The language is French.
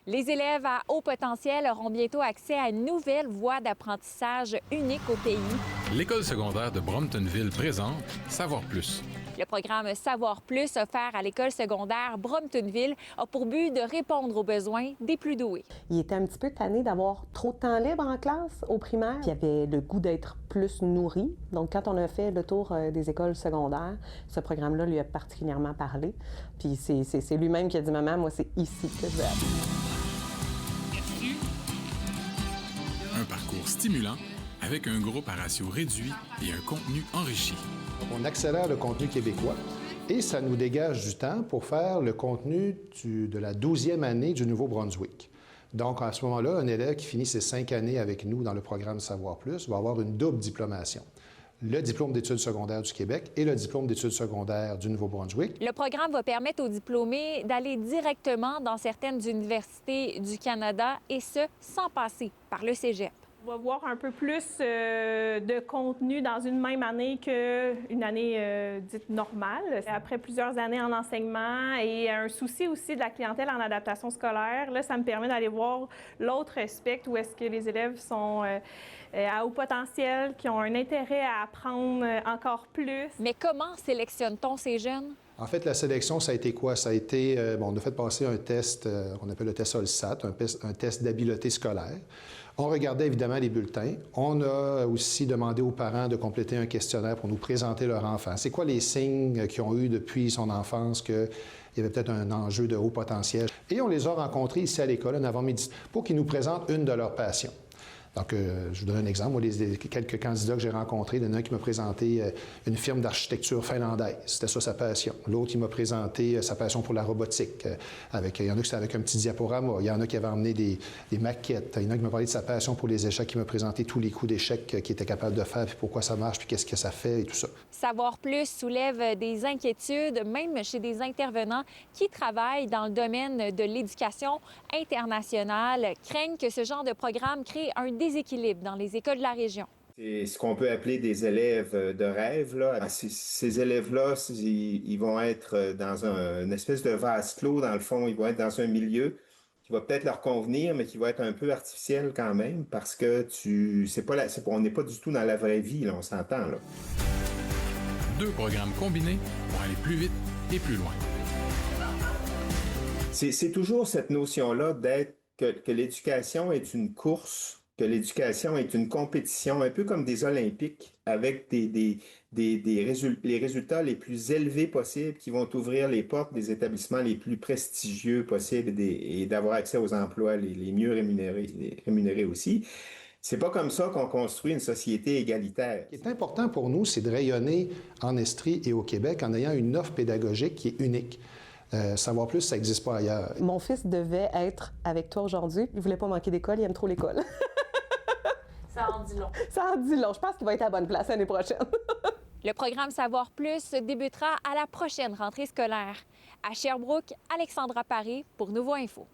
Les élèves à haut potentiel auront bientôt accès à une nouvelle voie d'apprentissage unique au pays. L'École secondaire de Bromptonville présente Savoir plus. Le programme Savoir plus offert à l'École secondaire Bromptonville a pour but de répondre aux besoins des plus doués. Il était un petit peu tanné d'avoir trop de temps libre en classe au primaire. Il avait le goût d'être plus nourri. Donc, quand on a fait le tour des écoles secondaires, ce programme-là lui a particulièrement parlé. Puis c'est lui-même qui a dit « Maman, moi, c'est ici que je veux aller. » Un parcours stimulant avec un groupe à ratio réduit et un contenu enrichi. On accélère le contenu québécois et ça nous dégage du temps pour faire le contenu de la 12e année du Nouveau-Brunswick. Donc, à ce moment-là, un élève qui finit ses 5 années avec nous dans le programme Savoir plus va avoir une double diplomation. Le diplôme d'études secondaires du Québec et le diplôme d'études secondaires du Nouveau-Brunswick. Le programme va permettre aux diplômés d'aller directement dans certaines universités du Canada et ce, sans passer par le cégep. On va voir un peu plus de contenu dans une même année qu'une année dite normale. Après plusieurs années en enseignement et un souci aussi de la clientèle en adaptation scolaire, là, ça me permet d'aller voir l'autre aspect où est-ce que les élèves sont à haut potentiel, qui ont un intérêt à apprendre encore plus. Mais comment sélectionne-t-on ces jeunes? En fait, la sélection, ça a été quoi? Ça a été, on a fait passer un test qu'on appelle le test OLSAT, un test d'habileté scolaire. On regardait évidemment les bulletins. On a aussi demandé aux parents de compléter un questionnaire pour nous présenter leur enfant. C'est quoi les signes qu'ils ont eus depuis son enfance qu'il y avait peut-être un enjeu de haut potentiel? Et on les a rencontrés ici à l'école en avant-midi pour qu'ils nous présentent une de leurs passions. Donc, je vous donne un exemple. Moi, les quelques candidats que j'ai rencontrés, il y en a un qui m'a présenté une firme d'architecture finlandaise. C'était ça sa passion. L'autre, il m'a présenté sa passion pour la robotique. Il y en a qui c'était avec un petit diaporama. Il y en a qui avaient emmené des maquettes. Il y en a qui m'a parlé de sa passion pour les échecs. Il m'a présenté tous les coups d'échecs qu'il était capable de faire, puis pourquoi ça marche, puis qu'est-ce que ça fait et tout ça. Savoir plus soulève des inquiétudes, même chez des intervenants qui travaillent dans le domaine de l'éducation internationale, craignent que ce genre de programme crée un déséquilibre dans les écoles de la région. C'est ce qu'on peut appeler des élèves de rêve, là. Ces élèves-là, ils vont être dans une espèce de vase clos, dans le fond. Ils vont être dans un milieu qui va peut-être leur convenir, mais qui va être un peu artificiel quand même, parce que on n'est pas du tout dans la vraie vie, là, on s'entend, là. 2 programmes combinés pour aller plus vite et plus loin. C'est toujours cette notion-là que l'éducation est une course, que l'éducation est une compétition, un peu comme des Olympiques, avec les résultats les plus élevés possibles qui vont ouvrir les portes des établissements les plus prestigieux possibles et d'avoir accès aux emplois les mieux rémunérés aussi. C'est pas comme ça qu'on construit une société égalitaire. Ce qui est important pour nous, c'est de rayonner en Estrie et au Québec en ayant une offre pédagogique qui est unique. Savoir plus, ça n'existe pas ailleurs. Mon fils devait être avec toi aujourd'hui. Il ne voulait pas manquer d'école, il aime trop l'école. Ça en dit long. Ça en dit long. Je pense qu'il va être à la bonne place l'année prochaine. Le programme Savoir plus débutera à la prochaine rentrée scolaire. À Sherbrooke, Alexandra Paré pour Nouveau Info.